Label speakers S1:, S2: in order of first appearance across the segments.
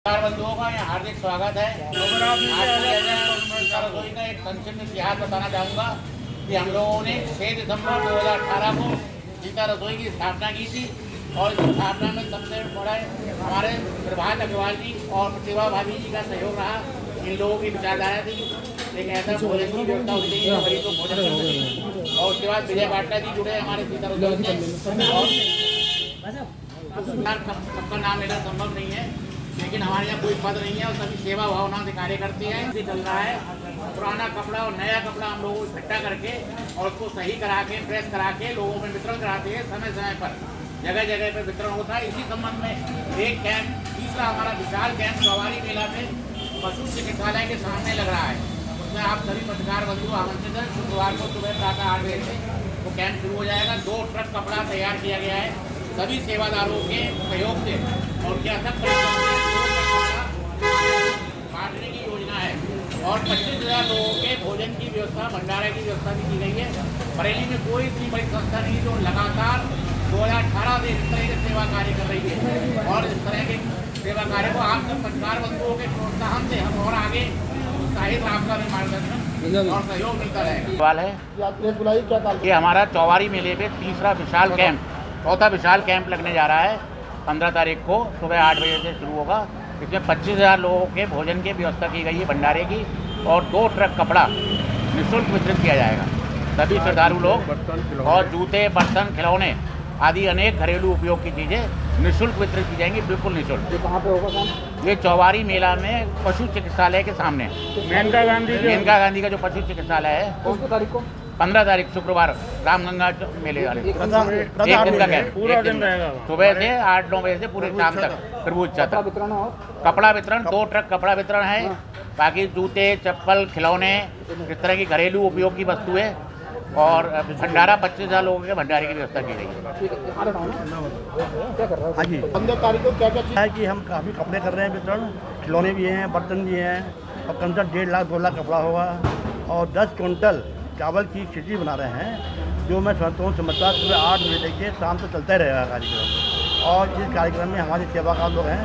S1: बंधुओं का यहाँ हार्दिक स्वागत है। आज रसोई का एक संक्षिप्त इतिहास बताना चाहूँगा कि हम लोगों ने 6 दिसंबर 2018 को सीता रसोई की स्थापना की थी और इस स्थापना में सबसे बड़ा हमारे प्रभात अग्रवाल जी और प्रतिभा भाभी जी का सहयोग रहा। इन लोगों की विचारधारा थी लेकिन ऐसा भोजन की व्यवस्था होती है गरीब को भोजन करते और उसके बाद विजय पाटला जी जुड़े हमारे सीता रसोई से और सबका नाम लेना संभव नहीं है लेकिन हमारे यहाँ कोई पद नहीं है और सभी सेवा भावना से कार्य करती है। चल रहा है पुराना कपड़ा और नया कपड़ा हम लोगों को इकट्ठा करके और उसको सही करा के प्रेस करा के लोगों में वितरण कराते हैं। समय समय पर जगह जगह पर वितरण होता है। इसी संबंध में एक कैंप तीसरा हमारा विशाल कैंप चौवारी मेला में पशु चिकित्सालय के सामने लग रहा है। उसमें आप सभी पत्रकार बंधु आमंत्रित हैं। शुक्रवार को सुबह प्रातः 8 बजे से वो कैंप शुरू हो जाएगा। 2 ट्रक कपड़ा तैयार किया गया है सभी सेवादारों के सहयोग से और क्या तक बांटने की योजना है और 25,000 लोगों के भोजन की व्यवस्था भंडारे की व्यवस्था भी की गई है। बरेली में कोई इतनी बड़ी संस्था नहीं जो लगातार 2018 से इस तरह के सेवा कार्य कर रही है और इस तरह के सेवा कार्य को आप सब पत्रकार बंधुओं के प्रोत्साहन से हम और आगे उत्साहित आपका भी मार्गदर्शन और सहयोग मिलता रहेगा। सवाल है कि हमारा चौवारी मेले पे तीसरा विशाल कैंप चौथा विशाल कैंप लगने जा रहा है। 15 तारीख को सुबह 8 बजे से शुरू होगा। इसमें 25,000 लोगों के भोजन की व्यवस्था की गई है भंडारे की और 2 ट्रक कपड़ा निःशुल्क वितरित किया जाएगा। सभी श्रद्धालु लोग और जूते बर्तन खिलौने आदि अनेक घरेलू उपयोग की चीज़ें निःशुल्क वितरित की जाएंगी, बिल्कुल निःशुल्क।
S2: ये कहाँ पे होगा काम?
S1: ये चौवारी मेला में पशु चिकित्सालय के सामने मेनका गांधी का जो पशु चिकित्सालय है 15 तारीख शुक्रवार रामगंगा मेले वाले एक दिन का कैंप पूरा दिन रहेगा। सुबह से 8-9 बजे से पूरे शाम तक प्रभुच्छा तक कपड़ा वितरण 2 ट्रक कपड़ा वितरण है। बाकी जूते चप्पल खिलौने इस तरह की घरेलू उपयोग की वस्तुएं और भंडारा 25,000 लोगों के भंडारे की व्यवस्था की गई है।
S2: हाँ जी 15 तारीख को क्या क्या चीज़ है कि हम काफ़ी कपड़े कर रहे हैं वितरण, खिलौने भी हैं, बर्तन भी हैं और कम से कम 1.5 लाख 2 लाख कपड़ा होगा और 10 क्विंटल चावल की खिचड़ी बना रहे हैं जो मैं समझता हूँ सुबह 8 बजे लेके शाम तक चलता ही रहेगा कार्यक्रम। और इस कार्यक्रम में हमारे सेवाकार लोग हैं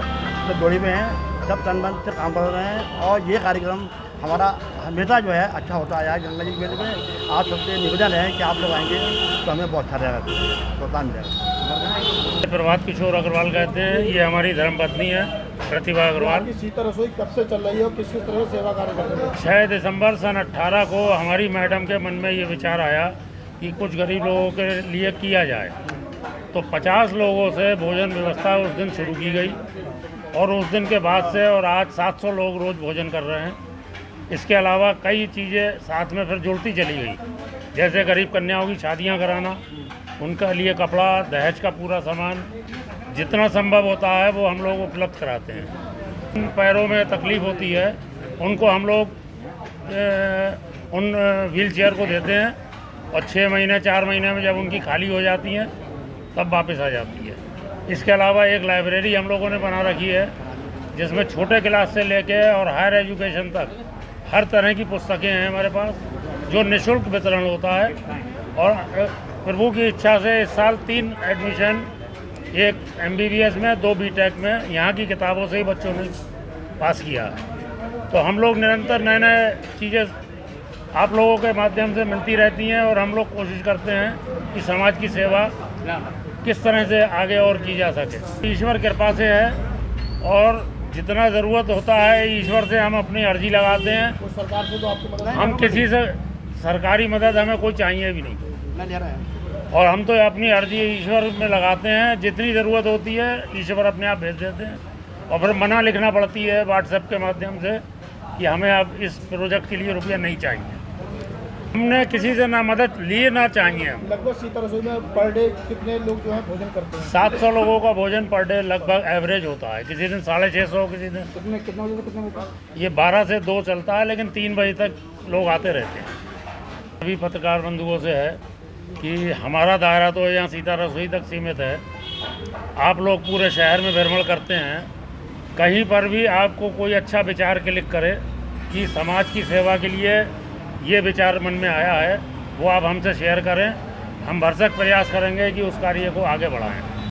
S2: सब जोड़ी में हैं, सब तन मन से काम कर रहे हैं और ये कार्यक्रम हमारा हमेशा जो है अच्छा होता आया है। गंगा जी के मेले में आप सबसे निवेदन है कि आप लोग आएंगे तो हमें बहुत अच्छा रहेगा, प्रोत्साहन मिलेगा।
S3: प्रभात किशोर अग्रवाल कहते हैं, ये हमारी धर्मपत्नी है प्रतिभा अग्रवाल।
S2: सीता रसोई कब से चल रही है और किस किस तरह से सेवा कार्य कर रही है?
S3: 6 दिसंबर सन 18 को हमारी मैडम के मन में ये विचार आया कि कुछ गरीब लोगों के लिए किया जाए तो 50 लोगों से भोजन व्यवस्था उस दिन शुरू की गई और उस दिन के बाद से और आज 700 लोग रोज़ भोजन कर रहे हैं। इसके अलावा कई चीज़ें साथ में फिर जुड़ती चली गई, जैसे गरीब कन्याओं की शादियां कराना, उनका लिए कपड़ा दहेज का पूरा सामान जितना संभव होता है वो हम लोग उपलब्ध कराते हैं। उन पैरों में तकलीफ़ होती है उनको हम लोग उन व्हील चेयर को देते हैं और 6 महीने 4 महीने में जब उनकी खाली हो जाती हैं तब वापस आ जाती है। इसके अलावा एक लाइब्रेरी हम लोगों ने बना रखी है जिसमें छोटे क्लास से लेके और हायर एजुकेशन तक हर तरह की पुस्तकें हैं हमारे पास जो निःशुल्क वितरण होता है। और प्रभु की इच्छा से इस साल 3 एडमिशन, एक MBBS में 2 BTech में यहाँ की किताबों से ही बच्चों ने पास किया है। तो हम लोग निरंतर नए नए चीज़ें आप लोगों के माध्यम से मिलती रहती हैं और हम लोग कोशिश करते हैं कि समाज की सेवा किस तरह से आगे और की जा सके। ईश्वर कृपा से है और जितना ज़रूरत होता है ईश्वर से हम अपनी अर्जी लगाते हैं।
S2: सरकार से तो आपकी मदद
S3: हम किसी से सरकारी मदद हमें कोई चाहिए भी नहीं और हम तो अपनी अर्जी ईश्वर में लगाते हैं। जितनी ज़रूरत होती है ईश्वर अपने आप भेज देते हैं और फिर मना लिखना पड़ती है व्हाट्सएप के माध्यम से कि हमें अब इस प्रोजेक्ट के लिए रुपया नहीं चाहिए। हमने किसी से ना मदद लिए ना चाहिए।
S2: लगभग सीता रसोई में पर डे कितने लोग जो है भोजन करते हैं?
S3: 700 लोगों का भोजन पर डे लगभग एवरेज होता है। किसी दिन 650, किसी दिन
S2: कितने बजे से कितने बजे तक?
S3: ये 12 से 2 चलता है लेकिन 3 बजे तक लोग आते रहते हैं। सभी पत्रकार बंधुओं से है कि हमारा दायरा तो यहाँ सीता रसोई तक सीमित है। आप लोग पूरे शहर में भ्रमण करते हैं, कहीं पर भी आपको कोई अच्छा विचार क्लिक करे कि समाज की सेवा के लिए ये विचार मन में आया है वो आप हमसे शेयर करें। हम भरसक प्रयास करेंगे कि उस कार्य को आगे बढ़ाएं।